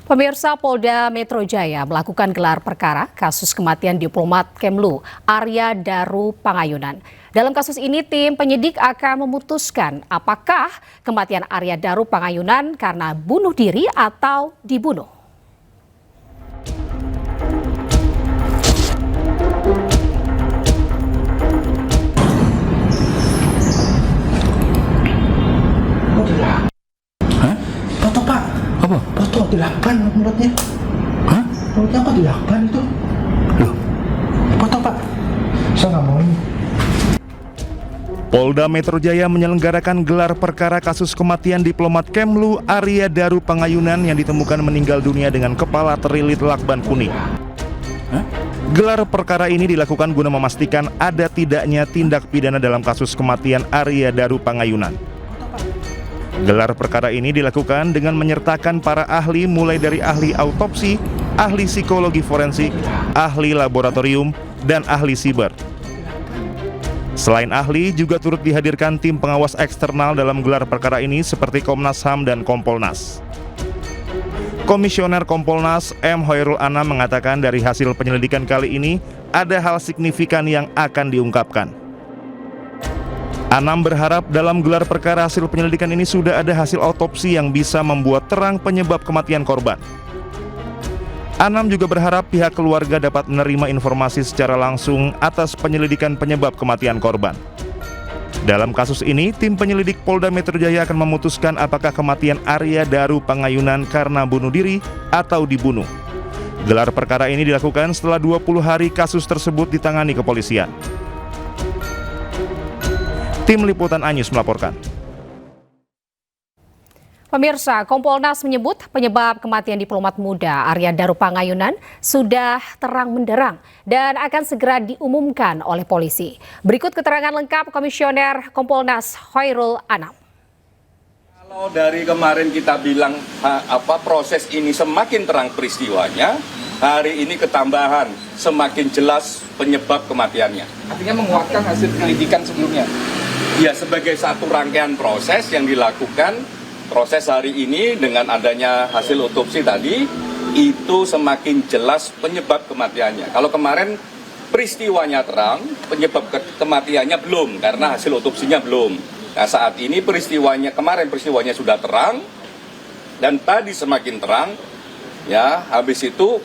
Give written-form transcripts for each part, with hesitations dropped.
Pemirsa, Polda Metro Jaya melakukan gelar perkara kasus kematian diplomat Kemlu Arya Daru Pangayunan. Dalam kasus ini, tim penyidik akan memutuskan apakah kematian Arya Daru Pangayunan karena bunuh diri atau dibunuh. Foto Pak. Apa? Foto dilakban mulutnya. Hah? Mulutnya kok dilakban itu? Loh, Foto Pak. Saya nggak mau ini. Polda Metro Jaya menyelenggarakan gelar perkara kasus kematian diplomat Kemlu Arya Daru Pangayunan yang ditemukan meninggal dunia dengan kepala terilit lakban kuning. Gelar perkara ini dilakukan guna memastikan ada tidaknya tindak pidana dalam kasus kematian Arya Daru Pangayunan. Gelar perkara ini dilakukan dengan menyertakan para ahli mulai dari ahli autopsi, ahli psikologi forensik, ahli laboratorium, dan ahli siber. Selain ahli, juga turut dihadirkan tim pengawas eksternal dalam gelar perkara ini seperti Komnas HAM dan Kompolnas. Komisioner Kompolnas M. Hoirul Anam mengatakan dari hasil penyelidikan kali ini ada hal signifikan yang akan diungkapkan. Anam berharap dalam gelar perkara hasil penyelidikan ini sudah ada hasil autopsi yang bisa membuat terang penyebab kematian korban. Anam juga berharap pihak keluarga dapat menerima informasi secara langsung atas penyelidikan penyebab kematian korban. Dalam kasus ini, tim penyelidik Polda Metro Jaya akan memutuskan apakah kematian Arya Daru Pangayunan karena bunuh diri atau dibunuh. Gelar perkara ini dilakukan setelah 20 hari kasus tersebut ditangani kepolisian. Tim Liputan Anyus melaporkan. Pemirsa, Kompolnas menyebut penyebab kematian diplomat muda Arya Daru Pangayunan sudah terang benderang dan akan segera diumumkan oleh polisi. Berikut keterangan lengkap Komisioner Kompolnas Hoirul Anam. Kalau dari kemarin kita bilang proses ini semakin terang peristiwanya, hari ini ketambahan semakin jelas penyebab kematiannya. Artinya menguatkan hasil penyelidikan sebelumnya. Ya, sebagai satu rangkaian proses yang dilakukan, proses hari ini dengan adanya hasil otopsi tadi, itu semakin jelas penyebab kematiannya. Kalau kemarin peristiwanya terang, penyebab kematiannya belum, karena hasil otopsinya belum. Nah, saat ini kemarin peristiwanya sudah terang, dan tadi semakin terang, ya, habis itu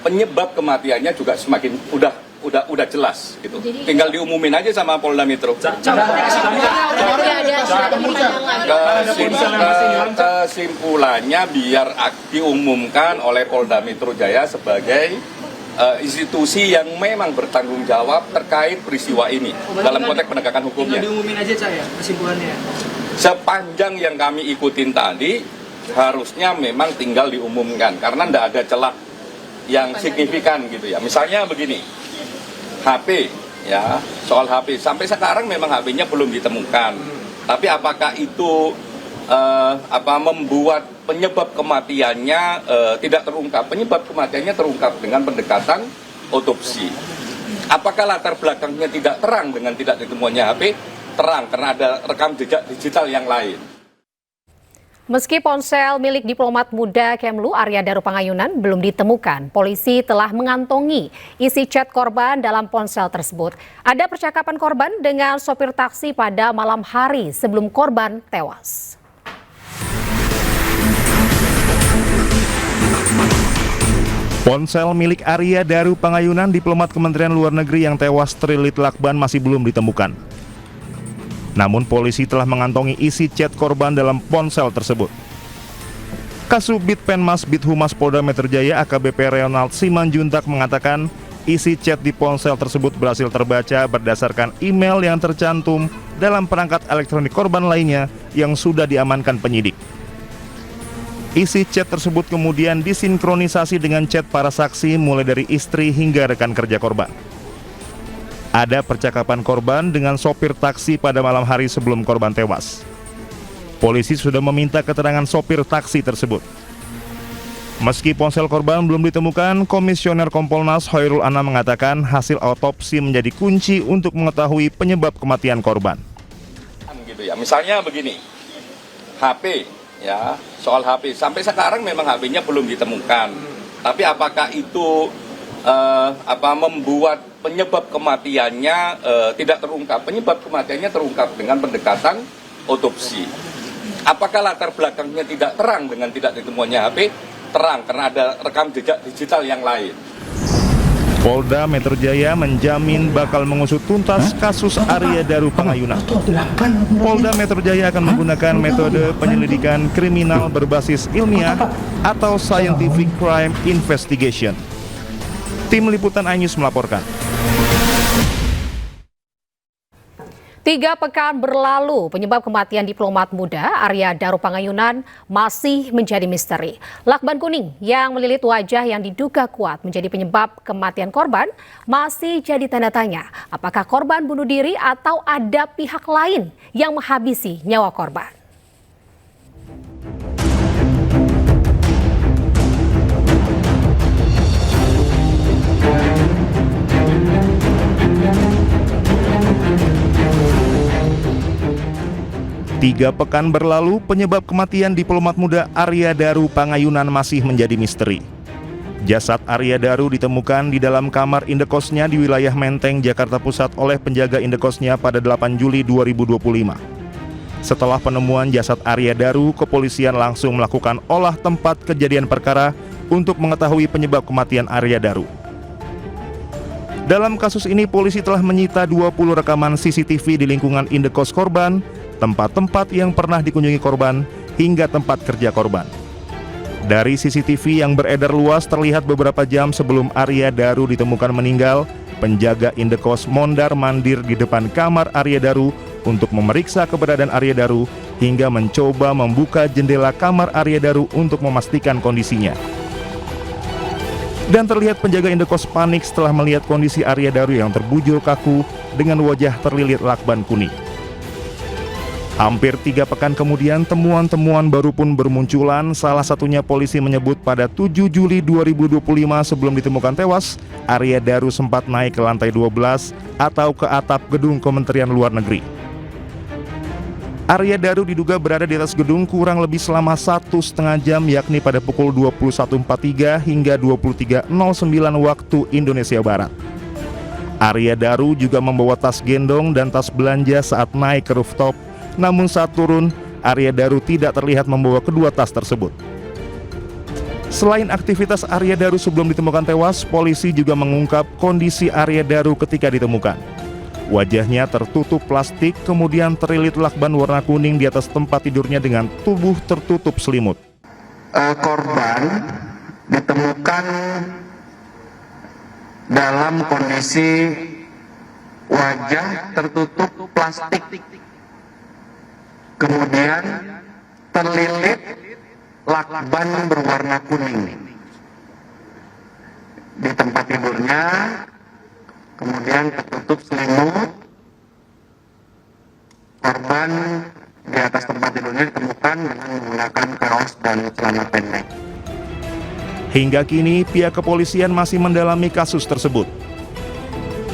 penyebab kematiannya juga semakin udah jelas gitu. Tinggal diumumin aja sama Polda Metro. Kesimpulannya biar diumumkan oleh Polda Metro Jaya sebagai institusi yang memang bertanggung jawab terkait peristiwa ini dalam konteks penegakan hukumnya. Tinggal diumumin aja ya kesimpulannya. Sepanjang yang kami ikutin tadi, harusnya memang tinggal diumumkan karena tidak ada celah yang signifikan gitu ya. Misalnya begini, HP ya, soal HP sampai sekarang memang HP-nya belum ditemukan. Tapi apakah itu membuat penyebab kematiannya tidak terungkap? Penyebab kematiannya terungkap dengan pendekatan otopsi. Apakah latar belakangnya tidak terang dengan tidak ditemukannya HP? Terang karena ada rekam jejak digital yang lain. Meski ponsel milik diplomat muda Kemlu Arya Daru Pangayunan belum ditemukan, polisi telah mengantongi isi chat korban dalam ponsel tersebut. Ada percakapan korban dengan sopir taksi pada malam hari sebelum korban tewas. Ponsel milik Arya Daru Pangayunan, diplomat Kementerian Luar Negeri yang tewas terilit lakban, masih belum ditemukan. Namun polisi telah mengantongi isi chat korban dalam ponsel tersebut. Kasubdit Penmas Bithumas Polda Metro Jaya AKBP Ronald Simanjuntak mengatakan isi chat di ponsel tersebut berhasil terbaca berdasarkan email yang tercantum dalam perangkat elektronik korban lainnya yang sudah diamankan penyidik. Isi chat tersebut kemudian disinkronisasi dengan chat para saksi mulai dari istri hingga rekan kerja korban. Ada percakapan korban dengan sopir taksi pada malam hari sebelum korban tewas. Polisi sudah meminta keterangan sopir taksi tersebut. Meski ponsel korban belum ditemukan, Komisioner Kompolnas Hoirul Anam mengatakan hasil autopsi menjadi kunci untuk mengetahui penyebab kematian korban. Gitu ya. Misalnya begini, HP ya, soal HP. Sampai sekarang memang HP-nya belum ditemukan. Tapi apakah itu membuat penyebab kematiannya tidak terungkap? Penyebab kematiannya terungkap dengan pendekatan otopsi. Apakah latar belakangnya tidak terang dengan tidak ditemukannya HP? Terang, karena ada rekam jejak digital yang lain. Polda Metro Jaya menjamin bakal mengusut tuntas kasus Arya Daru Pangayunan. Polda Metro Jaya akan menggunakan metode penyelidikan kriminal berbasis ilmiah atau Scientific Crime Investigation. Tim Liputan iNews melaporkan. 3 pekan berlalu, penyebab kematian diplomat muda Arya Daru Pangayunan masih menjadi misteri. Lakban kuning yang melilit wajah yang diduga kuat menjadi penyebab kematian korban masih jadi tanda tanya. Apakah korban bunuh diri atau ada pihak lain yang menghabisi nyawa korban? Tiga pekan berlalu, penyebab kematian diplomat muda Arya Daru Pangayunan masih menjadi misteri. Jasad Arya Daru ditemukan di dalam kamar indekosnya di wilayah Menteng, Jakarta Pusat oleh penjaga indekosnya pada 8 Juli 2025. Setelah penemuan jasad Arya Daru, kepolisian langsung melakukan olah tempat kejadian perkara untuk mengetahui penyebab kematian Arya Daru. Dalam kasus ini, polisi telah menyita 20 rekaman CCTV di lingkungan indekos korban, tempat-tempat yang pernah dikunjungi korban, hingga tempat kerja korban. Dari CCTV yang beredar luas terlihat beberapa jam sebelum Arya Daru ditemukan meninggal, penjaga indekos mondar-mandir di depan kamar Arya Daru untuk memeriksa keberadaan Arya Daru hingga mencoba membuka jendela kamar Arya Daru untuk memastikan kondisinya. Dan terlihat penjaga indekos panik setelah melihat kondisi Arya Daru yang terbujur kaku dengan wajah terlilit lakban kuning. Hampir 3 pekan kemudian, temuan-temuan baru pun bermunculan. Salah satunya polisi menyebut pada 7 Juli 2025 sebelum ditemukan tewas, Arya Daru sempat naik ke lantai 12 atau ke atap gedung Kementerian Luar Negeri. Arya Daru diduga berada di atas gedung kurang lebih selama 1,5 jam, yakni pada pukul 21.43 hingga 23.09 waktu Indonesia Barat. Arya Daru juga membawa tas gendong dan tas belanja saat naik ke rooftop. Namun saat turun, Arya Daru tidak terlihat membawa kedua tas tersebut. Selain aktivitas Arya Daru sebelum ditemukan tewas, polisi juga mengungkap kondisi Arya Daru ketika ditemukan. Wajahnya tertutup plastik, kemudian terlilit lakban warna kuning di atas tempat tidurnya dengan tubuh tertutup selimut. Korban ditemukan dalam kondisi wajah tertutup plastik, kemudian terlilit lakban berwarna kuning di tempat tidurnya, kemudian tertutup selimut. Korban di atas tempat tidurnya ditemukan dengan menggunakan kaos dan celana pendek. Hingga kini, pihak kepolisian masih mendalami kasus tersebut.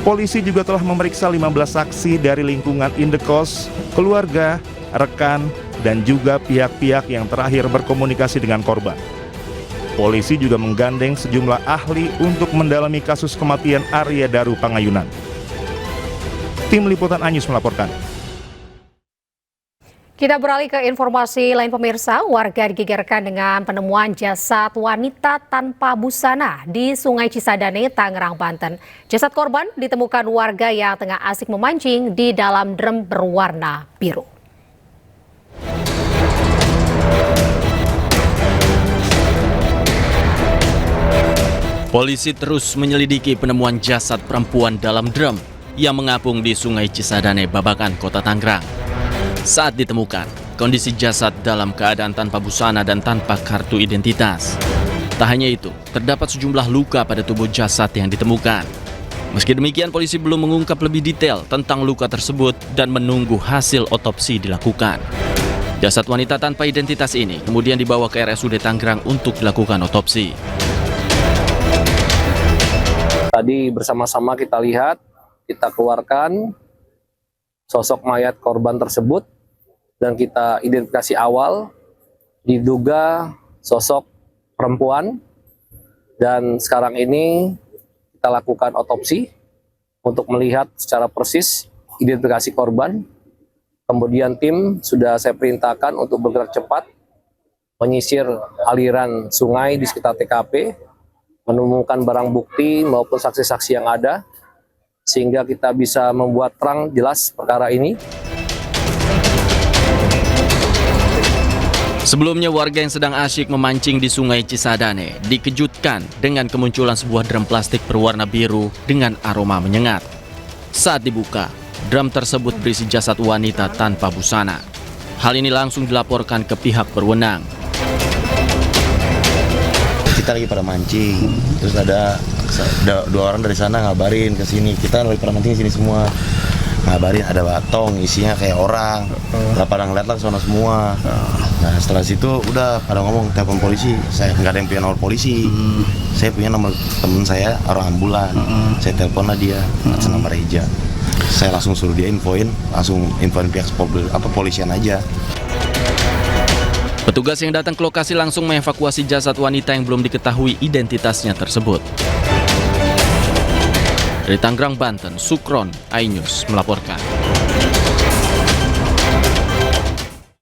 Polisi juga telah memeriksa 15 saksi dari lingkungan indekos, keluarga, rekan, dan juga pihak-pihak yang terakhir berkomunikasi dengan korban. Polisi juga menggandeng sejumlah ahli untuk mendalami kasus kematian Arya Daru Pangayunan. Tim Liputan iNews melaporkan. Kita beralih ke informasi lain pemirsa, warga digegerkan dengan penemuan jasad wanita tanpa busana di Sungai Cisadane, Tangerang, Banten. Jasad korban ditemukan warga yang tengah asik memancing di dalam drum berwarna biru. Polisi terus menyelidiki penemuan jasad perempuan dalam drum yang mengapung di Sungai Cisadane, Babakan, Kota Tangerang. Saat ditemukan, kondisi jasad dalam keadaan tanpa busana dan tanpa kartu identitas. Tak hanya itu, terdapat sejumlah luka pada tubuh jasad yang ditemukan. Meski demikian, polisi belum mengungkap lebih detail tentang luka tersebut dan menunggu hasil otopsi dilakukan. Jasad wanita tanpa identitas ini kemudian dibawa ke RSUD Tangerang untuk dilakukan otopsi. Tadi bersama-sama kita lihat, kita keluarkan sosok mayat korban tersebut dan kita identifikasi awal diduga sosok perempuan, dan sekarang ini kita lakukan otopsi untuk melihat secara persis identifikasi korban. Kemudian tim sudah saya perintahkan untuk bergerak cepat menyisir aliran sungai di sekitar TKP, menemukan barang bukti maupun saksi-saksi yang ada, sehingga kita bisa membuat terang jelas perkara ini. Sebelumnya warga yang sedang asyik memancing di Sungai Cisadane dikejutkan dengan kemunculan sebuah drum plastik berwarna biru dengan aroma menyengat. Saat dibuka, drum tersebut berisi jasad wanita tanpa busana. Hal ini langsung dilaporkan ke pihak berwenang. Kita lagi pada mancing, terus ada 2 orang dari sana ngabarin ke sini. Kita lagi pada mancing sini semua. Ngabarin ada batong isinya kayak orang. Lah pada ngeliat lah sono semua. Nah setelah situ udah pada ngomong telepon polisi. Saya nggak ada yang punya nomor polisi. Saya punya nomor temen saya orang ambulan. Saya telepon lah dia atas nama Reja. Saya langsung suruh dia infoin pihak polisian aja. Petugas yang datang ke lokasi langsung mengevakuasi jasad wanita yang belum diketahui identitasnya tersebut. Dari Tangerang, Banten, Sukron, iNews melaporkan.